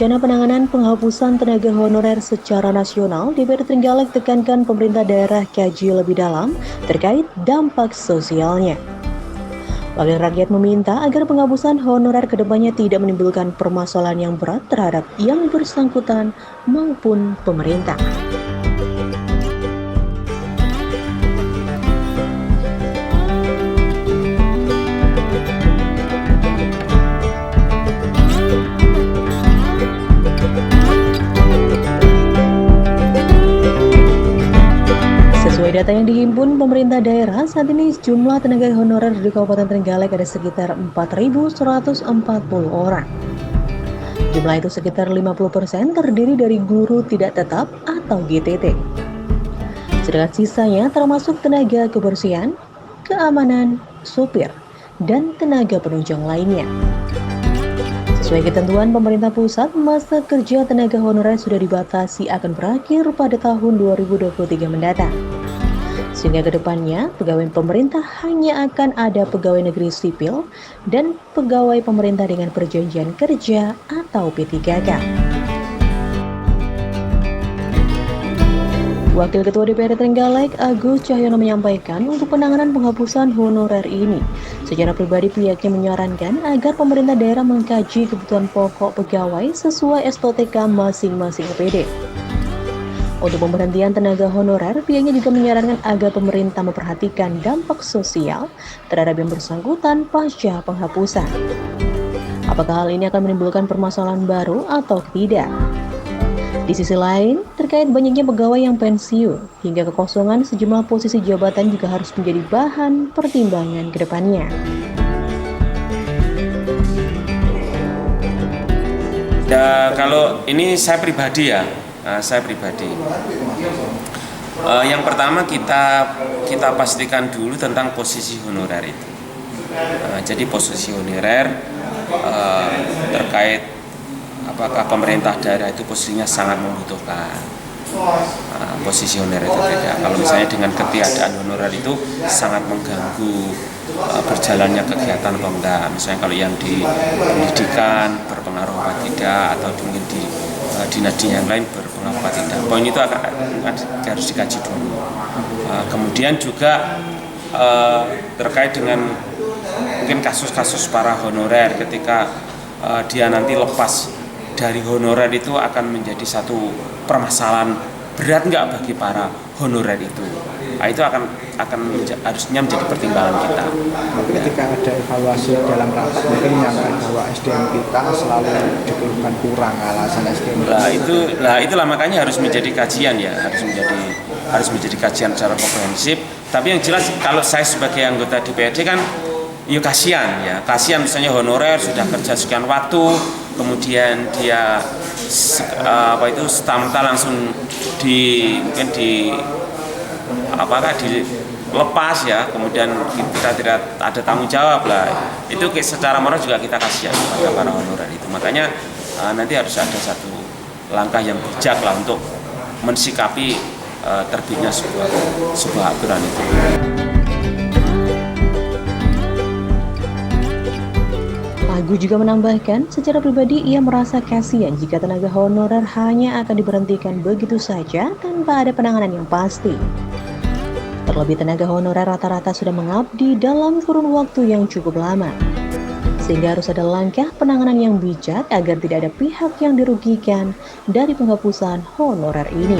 Rencana penanganan penghapusan tenaga honorer secara nasional, DPR Trenggalek tekankan pemerintah daerah kaji lebih dalam terkait dampak sosialnya. Wakil rakyat meminta agar penghapusan honorer kedepannya tidak menimbulkan permasalahan yang berat terhadap yang bersangkutan maupun pemerintah. Sesuai data yang dihimpun pemerintah daerah, saat ini jumlah tenaga honorer di Kabupaten Trenggalek ada sekitar 4.140 orang. Jumlah itu sekitar 50% terdiri dari guru tidak tetap atau GTT. Sedangkan sisanya termasuk tenaga kebersihan, keamanan, sopir, dan tenaga penunjang lainnya. Sesuai ketentuan pemerintah pusat, masa kerja tenaga honorer sudah dibatasi akan berakhir pada tahun 2023 mendatang. Sehingga kedepannya, pegawai pemerintah hanya akan ada pegawai negeri sipil dan pegawai pemerintah dengan perjanjian kerja atau P3K. Wakil Ketua DPR Trenggalek, Agus Cahyono menyampaikan untuk penanganan penghapusan honorer ini, secara pribadi pihaknya menyarankan agar pemerintah daerah mengkaji kebutuhan pokok pegawai sesuai SPTK masing-masing OPD. Untuk pemberhentian tenaga honorer, pihaknya juga menyarankan agar pemerintah memperhatikan dampak sosial terhadap yang bersangkutan pasca penghapusan. Apakah hal ini akan menimbulkan permasalahan baru atau tidak? Di sisi lain, terkait banyaknya pegawai yang pensiun hingga kekosongan sejumlah posisi jabatan juga harus menjadi bahan pertimbangan ke depannya. Ya, kalau ini saya pribadi ya. Yang pertama kita pastikan dulu tentang posisi honorer itu. Jadi posisi honorer terkait apakah pemerintah daerah itu posisinya sangat membutuhkan. Posisi honorer itu beda. Kalau misalnya dengan ketiadaan honorer itu sangat mengganggu berjalannya kegiatan atau enggak. Misalnya kalau yang di pendidikan berpengaruh apa tidak, atau mungkin di dinas-dinas yang lain berpengaruh apa tidak. Poin itu harus dikaji dulu. Kemudian juga terkait dengan mungkin kasus-kasus para honorer ketika dia nanti lepas dari honorer itu akan menjadi satu permasalahan berat nggak bagi para honorer itu. Itu harusnya menjadi pertimbangan kita. Ketika ada evaluasi dalam rapat mungkin menyampaikan bahwa SDM kita selalu dikeluhkan kurang, alasan SDM. Itulah makanya harus menjadi kajian ya, harus menjadi kajian secara komprehensif. Tapi yang jelas kalau saya sebagai anggota DPRD kan, ya kasihan misalnya honorer sudah kerja sekian waktu, kemudian dia serta-merta langsung dilepas ya, kemudian kita tidak ada tanggung jawab lah. Itu secara moral juga kita kasihan kepada para honorer itu. Makanya nanti harus ada satu langkah yang bijak lah untuk mensikapi terbitnya sebuah aturan itu. Agus juga menambahkan, secara pribadi ia merasa kasihan jika tenaga honorer hanya akan diberhentikan begitu saja tanpa ada penanganan yang pasti. Terlebih tenaga honorer rata-rata sudah mengabdi dalam kurun waktu yang cukup lama. Sehingga harus ada langkah penanganan yang bijak agar tidak ada pihak yang dirugikan dari penghapusan honorer ini.